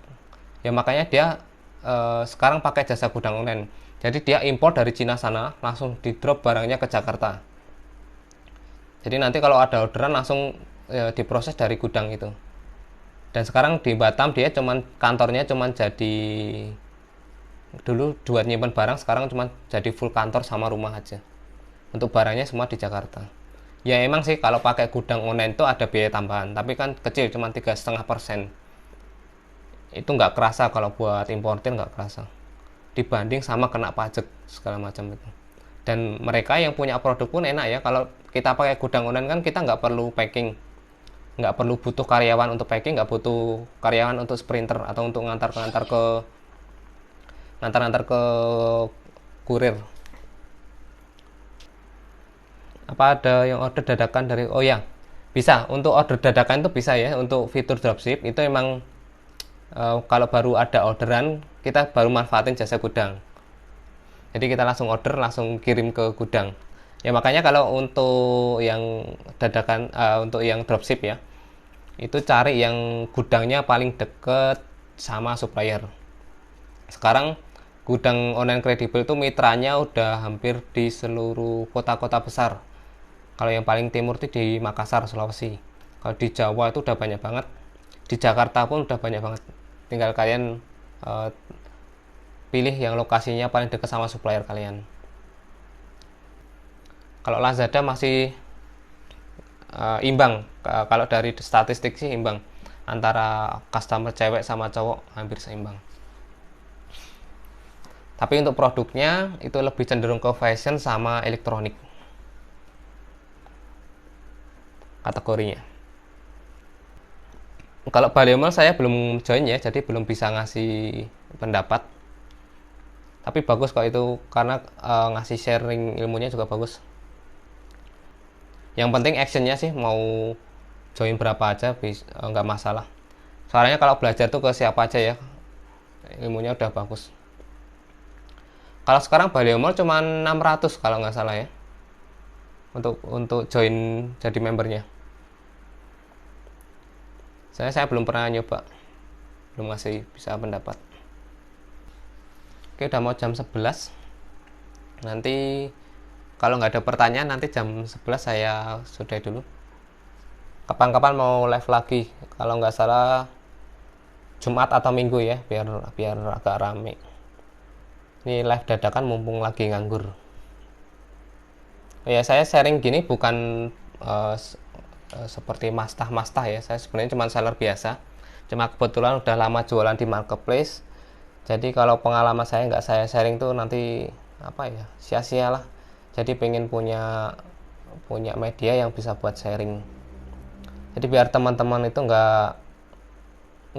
Ya makanya dia sekarang pakai jasa gudang online. Jadi dia impor dari Cina sana, langsung di drop barangnya ke Jakarta. Jadi nanti kalau ada orderan langsung diproses dari gudang itu. Dan sekarang di Batam dia kantornya cuman jadi, dulu buat nyimpen barang, sekarang cuma jadi full kantor sama rumah aja. Untuk barangnya semua di Jakarta. Ya emang sih kalau pakai gudang online itu ada biaya tambahan, tapi kan kecil, cuma 3,5%. Itu nggak kerasa, kalau buat importir nggak kerasa, dibanding sama kena pajak segala macam itu. Dan mereka yang punya produk pun enak ya, kalau kita pakai gudang online kan kita nggak perlu packing. nggak perlu butuh karyawan untuk packing, nggak butuh karyawan untuk sprinter atau untuk ngantar ke kurir. Apa ada yang order dadakan dari, oh ya, bisa untuk order dadakan itu bisa ya, untuk fitur dropship itu emang kalau baru ada orderan kita baru manfaatin jasa gudang, jadi kita langsung order langsung kirim ke gudang ya. Makanya kalau untuk yang dadakan, untuk yang dropship ya, itu cari yang gudangnya paling deket sama supplier. Sekarang gudang online kredibel itu mitranya udah hampir di seluruh kota-kota besar. Kalau yang paling timur itu di Makassar, Sulawesi. Kalau di Jawa itu udah banyak banget. Di Jakarta pun udah banyak banget. Tinggal kalian pilih yang lokasinya paling dekat sama supplier kalian. Kalau Lazada masih imbang. Kalau dari statistik sih imbang. Antara customer cewek sama cowok hampir seimbang. Tapi untuk produknya itu lebih cenderung ke fashion sama elektronik kategorinya. Kalau Baliomall saya belum join ya, jadi belum bisa ngasih pendapat. Tapi bagus kok itu, karena ngasih sharing ilmunya juga bagus. Yang penting actionnya sih, mau join berapa aja nggak masalah. Soalnya kalau belajar tuh ke siapa aja ya, ilmunya udah bagus. Kalau sekarang Baliomall cuma 600 kalau nggak salah ya, untuk join jadi membernya. Saya belum pernah nyoba, belum ngasih bisa pendapat. Oke, udah mau jam 11. Nanti kalau nggak ada pertanyaan, nanti jam 11 saya sudahi dulu. Kapan-kapan mau live lagi, kalau nggak salah Jumat atau Minggu ya, biar agak rame. Ini live dadakan mumpung lagi nganggur. Ya, saya sharing gini bukan seperti mastah ya. Saya sebenarnya cuma seller biasa, cuma kebetulan udah lama jualan di marketplace. Jadi kalau pengalaman saya nggak saya sharing tuh nanti apa ya, sia-sia lah. Jadi pengen punya media yang bisa buat sharing. Jadi biar teman-teman itu nggak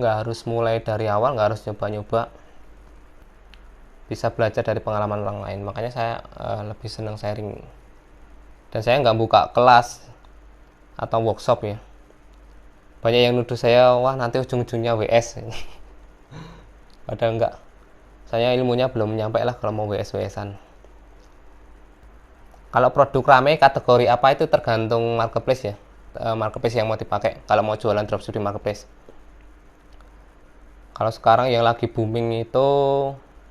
harus mulai dari awal, nggak harus nyoba-nyoba, bisa belajar dari pengalaman orang lain. Makanya saya lebih senang sharing. Dan saya nggak buka kelas atau workshop ya. Banyak yang nuduh saya, wah nanti ujung-ujungnya WS. Padahal enggak. Saya ilmunya belum nyampe lah kalau mau WS-WSan. Kalau produk rame kategori apa itu tergantung marketplace ya. Marketplace yang mau dipakai kalau mau jualan dropship di marketplace. Kalau sekarang yang lagi booming itu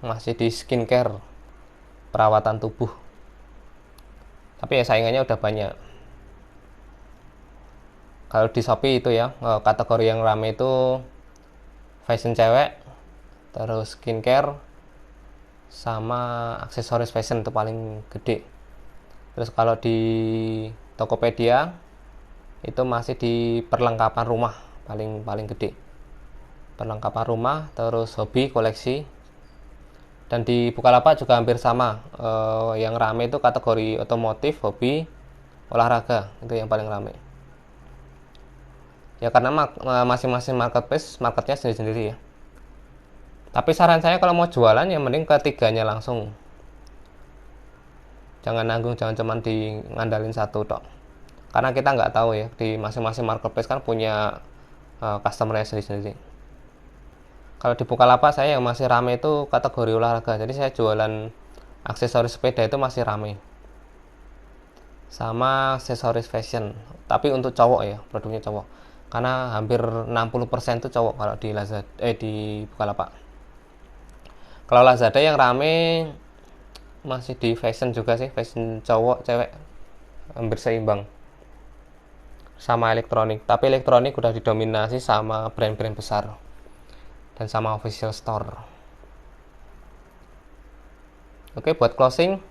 masih di skincare, perawatan tubuh. Tapi ya saingannya udah banyak. Kalau di Shopee itu ya, kategori yang rame itu fashion cewek, terus skincare, sama aksesoris fashion itu paling gede. Terus kalau di Tokopedia itu masih di perlengkapan rumah paling gede. Perlengkapan rumah, terus hobi, koleksi. Dan di Bukalapak juga hampir sama. Yang rame itu kategori otomotif, hobi, olahraga, itu yang paling rame. Ya karena masing-masing marketplace marketnya sendiri-sendiri ya. Tapi saran saya kalau mau jualan ya mending ketiganya langsung. Jangan nanggung, jangan cuma di ngandalin satu tok. Karena kita nggak tahu ya, di masing-masing marketplace kan punya customer-nya sendiri-sendiri. Kalau di Bukalapak saya yang masih rame itu kategori olahraga. Jadi saya jualan aksesoris sepeda itu masih rame. Sama aksesoris fashion. Tapi untuk cowok ya, produknya cowok. Karena hampir 60% itu cowok kalau di Lazada, di Bukalapak. Kalau Lazada yang rame masih di fashion juga sih, fashion cowok, cewek hampir seimbang. Sama elektronik, tapi elektronik udah didominasi sama brand-brand besar dan sama official store. Oke, buat closing,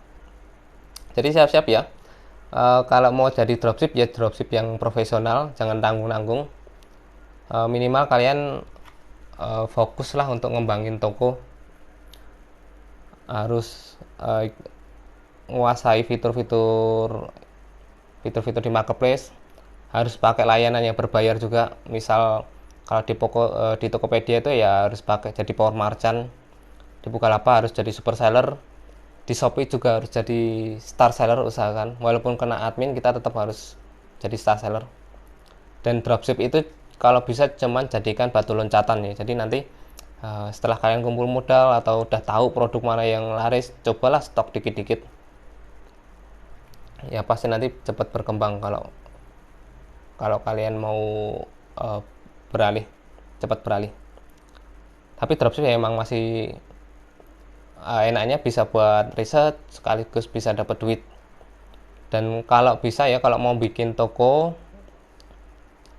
jadi siap-siap ya. Kalau mau jadi dropship ya dropship yang profesional, jangan tanggung-tanggung. Minimal kalian fokuslah untuk ngembangin toko, harus menguasai fitur-fitur di marketplace, harus pakai layanan yang berbayar juga. Misal kalau di Tokopedia itu ya harus pakai jadi power merchant, di Bukalapak harus jadi super seller, di Shopee juga harus jadi star seller, usahakan walaupun kena admin kita tetap harus jadi star seller. Dan dropship itu kalau bisa cuman jadikan batu loncatan ya. Jadi nanti setelah kalian kumpul modal atau udah tahu produk mana yang laris, cobalah stok dikit-dikit, ya pasti nanti cepat berkembang kalau kalau kalian mau uh, beralih, cepat beralih. Tapi dropship ya emang masih enaknya bisa buat riset sekaligus bisa dapat duit. Dan kalau bisa ya, kalau mau bikin toko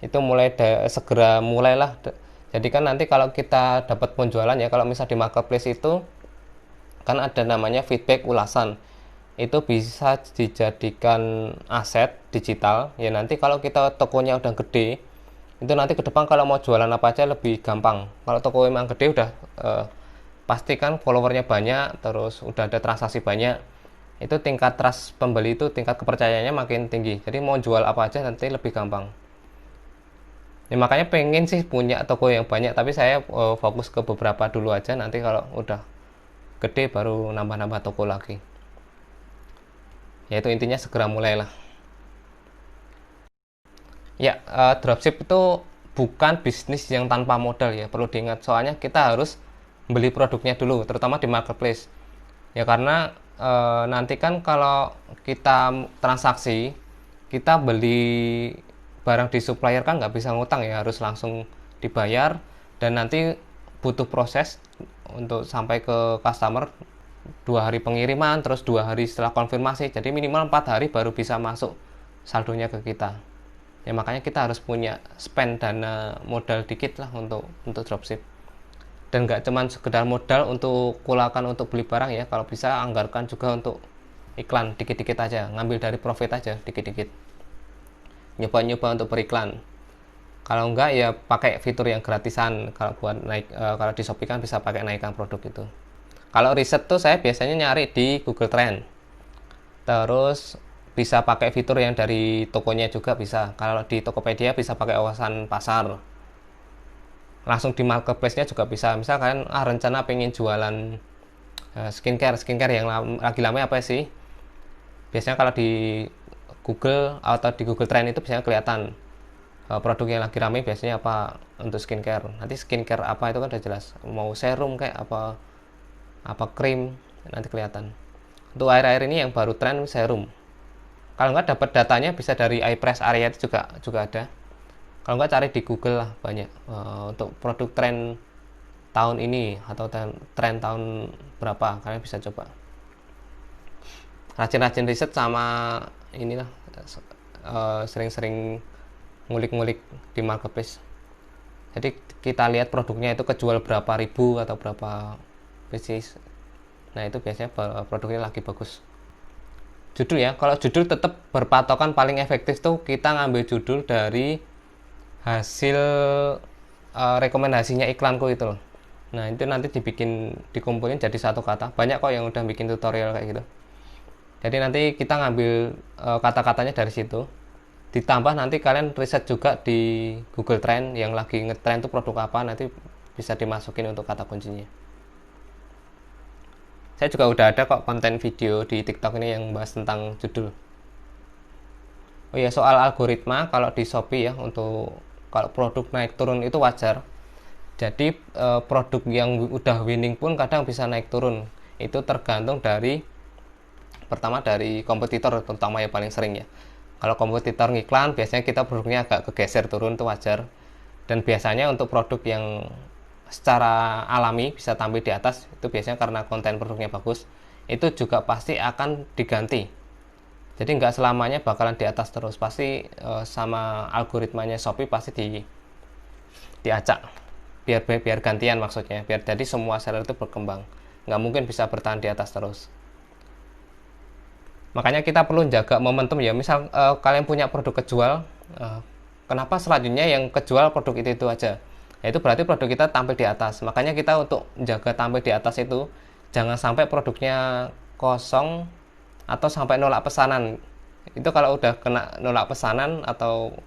itu segera mulailah. Jadi kan nanti kalau kita dapat penjualan ya, kalau misal di marketplace itu kan ada namanya feedback ulasan, itu bisa dijadikan aset digital ya. Nanti kalau kita tokonya udah gede, itu nanti ke depan kalau mau jualan apa aja lebih gampang. Kalau toko memang gede udah pasti kan followernya banyak, terus udah ada transaksi banyak, itu tingkat trust pembeli, itu tingkat kepercayaannya makin tinggi. Jadi mau jual apa aja nanti lebih gampang. Ya, makanya pengen sih punya toko yang banyak, tapi saya fokus ke beberapa dulu aja. Nanti kalau udah gede baru nambah-nambah toko lagi. Yaitu intinya segera mulailah. Ya, dropship itu bukan bisnis yang tanpa modal ya, perlu diingat. Soalnya kita harus beli produknya dulu, terutama di marketplace. Ya karena nanti kan kalau kita transaksi, kita beli barang di supplier kan nggak bisa ngutang ya, harus langsung dibayar. Dan nanti butuh proses untuk sampai ke customer, 2 hari pengiriman, terus 2 hari setelah konfirmasi. Jadi minimal 4 hari baru bisa masuk saldonya ke kita. Ya makanya kita harus punya spend dana modal dikit lah untuk dropship. Dan nggak cuman sekedar modal untuk kulakan untuk beli barang ya, kalau bisa anggarkan juga untuk iklan dikit-dikit aja, ngambil dari profit aja dikit-dikit, nyoba-nyoba untuk beriklan. Kalau enggak ya pakai fitur yang gratisan. Kalau buat naik kalau di Shopee kan bisa pakai naikkan produk itu. Kalau riset tuh saya biasanya nyari di Google Trend, terus bisa pakai fitur yang dari tokonya juga bisa. Kalau di Tokopedia bisa pakai wawasan pasar, langsung di marketplace-nya juga bisa. Misal kalian rencana pengen jualan skincare yang lagi lama apa sih, biasanya kalau di Google atau di Google Trend itu biasanya kelihatan produk yang lagi rame biasanya apa untuk skincare. Nanti skincare apa itu kan udah jelas, mau serum kayak apa krim, nanti kelihatan. Untuk air-air ini yang baru tren serum. Kalau nggak dapat datanya bisa dari iPress area itu juga ada. Kalau nggak cari di Google lah, banyak untuk produk tren tahun ini atau tren tahun berapa, kalian bisa coba. Rajin-rajin riset sama inilah, sering-sering ngulik-ngulik di marketplace. Jadi kita lihat produknya itu kejual berapa ribu atau berapa pieces. Nah itu biasanya produknya lagi bagus. Judul ya, kalau judul tetap berpatokan paling efektif tuh kita ngambil judul dari hasil rekomendasinya iklanku itu loh. Nah itu nanti dikumpulin jadi satu kata. Banyak kok yang udah bikin tutorial kayak gitu. Jadi nanti kita ngambil kata-katanya dari situ. Ditambah nanti kalian riset juga di Google Trend yang lagi ngetrend tuh produk apa, nanti bisa dimasukin untuk kata kuncinya. Saya juga udah ada kok konten video di TikTok ini yang bahas tentang judul. Oh ya, soal algoritma kalau di Shopee ya, untuk kalau produk naik turun itu wajar. Jadi produk yang udah winning pun kadang bisa naik turun. Itu tergantung pertama dari kompetitor, terutama yang paling sering ya. Kalau kompetitor ngiklan, biasanya kita produknya agak kegeser turun, itu wajar. Dan biasanya untuk produk yang secara alami bisa tampil di atas, itu biasanya karena konten produknya bagus, itu juga pasti akan diganti. Jadi nggak selamanya bakalan di atas terus, pasti sama algoritmanya Shopee pasti diacak, biar gantian, maksudnya biar jadi semua seller itu berkembang, nggak mungkin bisa bertahan di atas terus. Makanya kita perlu jaga momentum ya. Misal kalian punya produk kejual, kenapa selanjutnya yang kejual produk itu aja, ya itu berarti produk kita tampil di atas. Makanya kita untuk jaga tampil di atas itu jangan sampai produknya kosong atau sampai nolak pesanan. Itu kalau udah kena nolak pesanan atau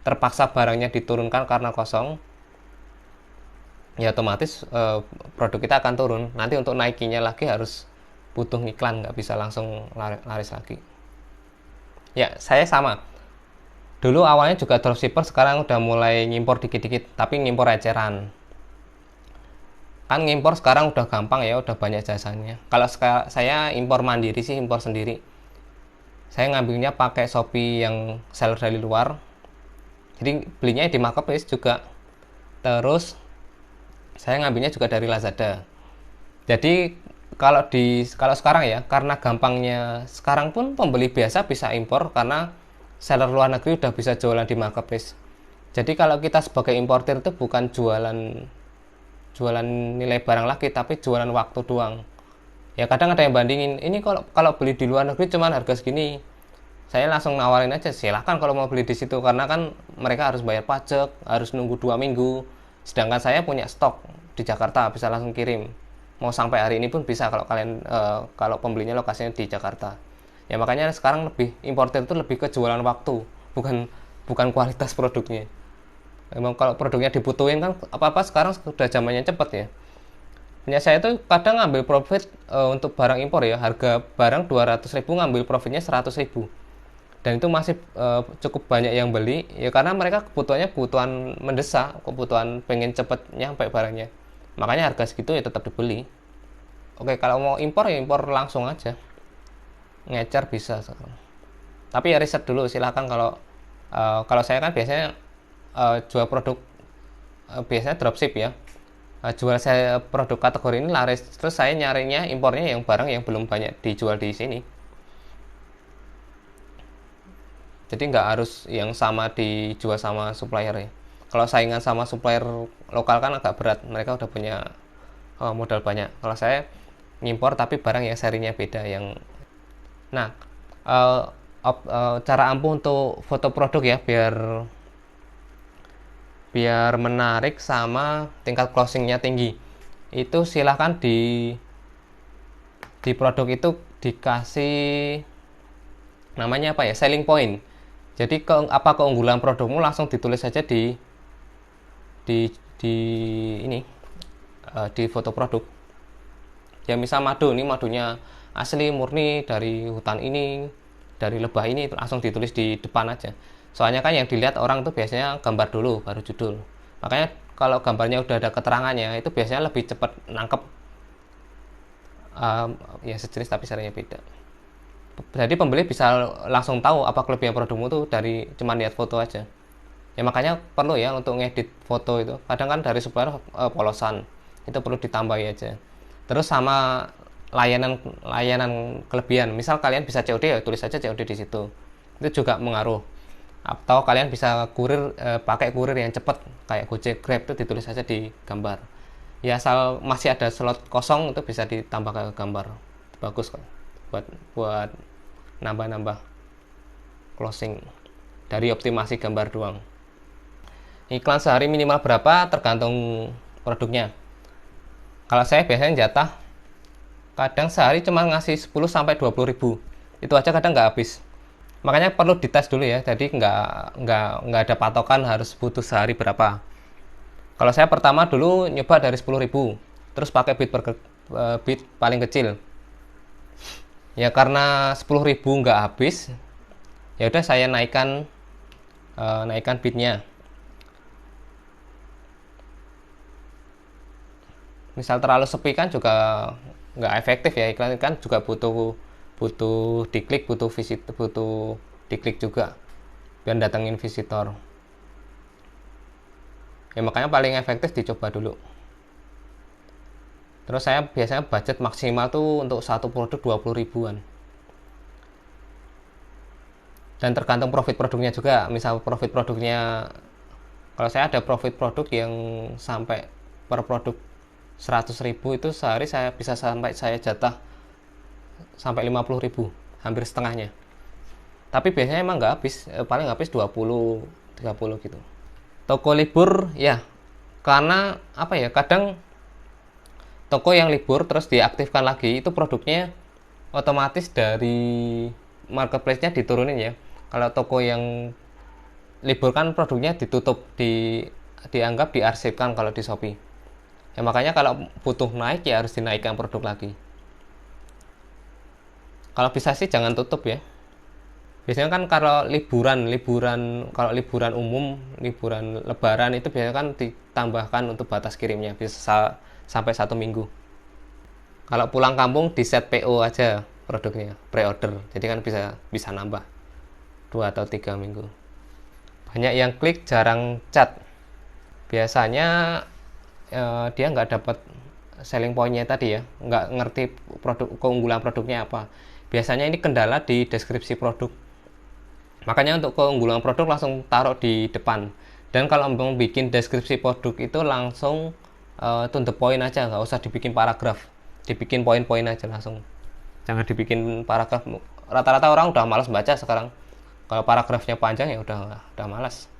terpaksa barangnya diturunkan karena kosong, ya otomatis produk kita akan turun. Nanti untuk naikinya lagi harus butuh iklan, nggak bisa langsung laris lagi. Ya, saya sama. Dulu awalnya juga dropshipper, sekarang udah mulai ngimpor dikit-dikit, tapi ngimpor eceran. Kan ngimpor sekarang udah gampang ya, udah banyak jasanya. Kalau saya impor mandiri sih, impor sendiri. Saya ngambilnya pakai Shopee yang seller dari luar. Jadi belinya di marketplace juga. Terus saya ngambilnya juga dari Lazada. Jadi kalau sekarang ya, karena gampangnya sekarang pun pembeli biasa bisa impor karena seller luar negeri udah bisa jualan di marketplace. Jadi kalau kita sebagai importer itu bukan jualan nilai barang lagi, tapi jualan waktu doang. Ya kadang ada yang bandingin, ini kalau beli di luar negeri cuman harga segini. Saya langsung nawarin aja, silahkan kalau mau beli di situ, karena kan mereka harus bayar pajak, harus nunggu 2 minggu. Sedangkan saya punya stok di Jakarta, bisa langsung kirim. Mau sampai hari ini pun bisa kalau kalian kalau pembelinya lokasinya di Jakarta. Ya makanya sekarang importer itu lebih ke jualan waktu, bukan bukan kualitas produknya. Emang kalau produknya dibutuhin kan apa-apa sekarang sudah zamannya cepet ya. Punya saya tuh kadang ngambil profit untuk barang impor ya, harga barang 200.000 ngambil profitnya 100.000. Dan itu masih cukup banyak yang beli ya, karena mereka kebutuhan mendesak, kebutuhan pengen cepet nyampe barangnya. Makanya harga segitu ya tetap dibeli. Oke, kalau mau impor ya impor langsung aja. Ngecer bisa sekarang. Tapi ya riset dulu silakan. Kalau saya kan biasanya jual produk biasanya dropship ya. Jual saya produk kategori ini laris, terus saya nyarinya impornya yang barang yang belum banyak dijual di sini. Jadi nggak harus yang sama dijual sama supplier ya. Kalau saingan sama supplier lokal kan agak berat, mereka udah punya modal banyak. Kalau saya ngimpor tapi barang yang serinya beda. Nah, cara ampuh untuk foto produk ya, biar menarik sama tingkat closingnya tinggi, itu silahkan di produk itu dikasih namanya apa ya, selling point. Jadi apa keunggulan produkmu langsung ditulis saja di ini di foto produk. Ya misal madu, ini madunya asli murni dari hutan ini, dari lebah ini, langsung ditulis di depan aja. Soalnya kan yang dilihat orang tuh biasanya gambar dulu baru judul. Makanya kalau gambarnya udah ada keterangannya itu biasanya lebih cepat nangkep. Ya sejenis tapi caranya beda. Jadi pembeli bisa langsung tahu apa kelebihan produkmu tuh dari cuma lihat foto aja. Ya makanya perlu ya untuk ngedit foto itu. Kadang kan dari supplier polosan, itu perlu ditambahi aja. Terus sama layanan kelebihan. Misal kalian bisa COD ya tulis aja COD di situ. Itu juga mengaruh. Atau kalian bisa pakai kurir yang cepat kayak Gojek, Grab, itu ditulis aja di gambar. Ya asal masih ada slot kosong itu bisa ditambah ke gambar. Bagus kok buat nambah-nambah closing dari optimasi gambar doang. Iklan sehari minimal berapa tergantung produknya. Kalau saya biasanya jatah kadang sehari cuma ngasih 10 sampai 20 ribu. Itu aja kadang nggak habis. Makanya perlu dites dulu ya. Jadi nggak ada patokan harus butuh sehari berapa. Kalau saya pertama dulu nyoba dari 10 ribu, terus pakai bid paling kecil. Ya karena 10.000 nggak habis, ya udah saya naikkan bidnya. Misal terlalu sepi kan juga nggak efektif ya, iklan kan juga butuh diklik, butuh diklik juga biar datengin visitor. Ya makanya paling efektif dicoba dulu. Terus saya biasanya budget maksimal tuh untuk satu produk 20 ribuan. Dan tergantung profit produknya juga. Misal profit produknya, kalau saya ada profit produk yang sampai per produk 100 ribu, itu sehari saya bisa sampai saya jatah sampai 50 ribu, hampir setengahnya. Tapi biasanya emang nggak habis, paling habis 20-30 gitu. Toko libur ya, karena apa ya, kadang toko yang libur terus diaktifkan lagi itu produknya otomatis dari marketplace-nya diturunin ya. Kalau toko yang libur kan produknya ditutup, dianggap diarsipkan kalau di Shopee. Ya makanya kalau butuh naik ya harus dinaikkan produk lagi. Kalau bisa sih jangan tutup ya. Biasanya kan kalau kalau liburan umum, liburan lebaran itu biasanya kan ditambahkan untuk batas kirimnya bisa sampai 1 minggu. Kalau pulang kampung di set PO aja produknya, pre-order. Jadi kan bisa bisa nambah 2 atau 3 minggu. Banyak yang klik, jarang chat. Biasanya dia nggak dapat selling pointnya tadi ya, nggak ngerti keunggulan produknya apa. Biasanya ini kendala di deskripsi produk. Makanya untuk keunggulan produk langsung taruh di depan. Dan kalau mau bikin deskripsi produk itu langsung to the point aja, nggak usah dibikin paragraf, dibikin poin-poin aja langsung. Jangan dibikin paragraf. Rata-rata orang udah malas baca sekarang. Kalau paragrafnya panjang ya udah malas.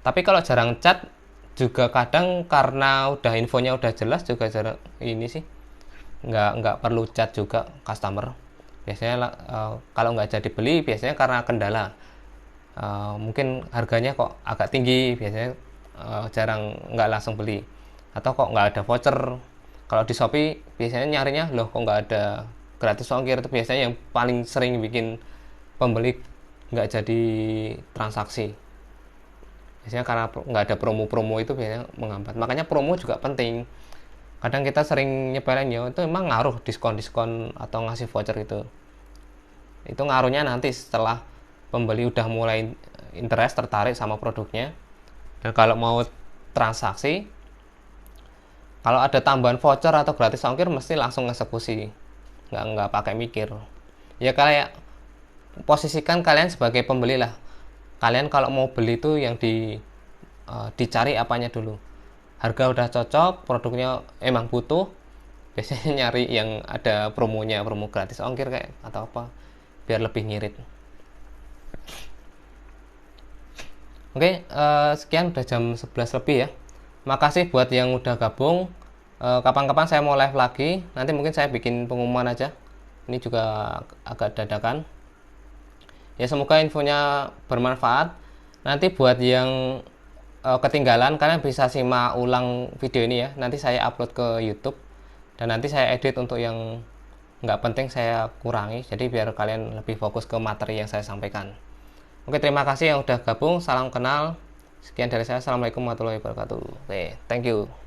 Tapi kalau jarang chat juga kadang karena udah infonya udah jelas juga jarang ini sih, nggak perlu chat juga customer. Biasanya kalau nggak jadi beli biasanya karena kendala. Mungkin harganya kok agak tinggi, biasanya jarang nggak langsung beli, atau kok nggak ada voucher. Kalau di Shopee biasanya nyarinya loh kok nggak ada gratis ongkir, itu biasanya yang paling sering bikin pembeli nggak jadi transaksi. Biasanya karena nggak ada promo-promo itu biasanya menghambat. Makanya promo juga penting. Kadang kita sering nyepelin ya, itu emang ngaruh diskon-diskon atau ngasih voucher itu ngaruhnya nanti setelah pembeli udah mulai interest, tertarik sama produknya. Dan kalau mau transaksi, kalau ada tambahan voucher atau gratis ongkir mesti langsung eksekusi, nggak pakai mikir. Ya kayak posisikan kalian sebagai pembeli lah. Kalian kalau mau beli itu yang dicari apanya dulu. Harga udah cocok, produknya emang butuh, biasanya nyari yang ada promonya, promo gratis ongkir kayak atau apa, biar lebih ngirit. Oke, sekian udah jam 11 lebih ya. Makasih buat yang udah gabung. Kapan-kapan saya mau live lagi, nanti mungkin saya bikin pengumuman aja. Ini juga agak dadakan. Ya semoga infonya bermanfaat. Nanti buat yang ketinggalan, kalian bisa simak ulang video ini ya. Nanti saya upload ke YouTube dan nanti saya edit untuk yang nggak penting saya kurangi. Jadi biar kalian lebih fokus ke materi yang saya sampaikan. Oke, terima kasih yang udah gabung. Salam kenal. Sekian dari saya. Assalamualaikum warahmatullahi wabarakatuh. Oke, thank you.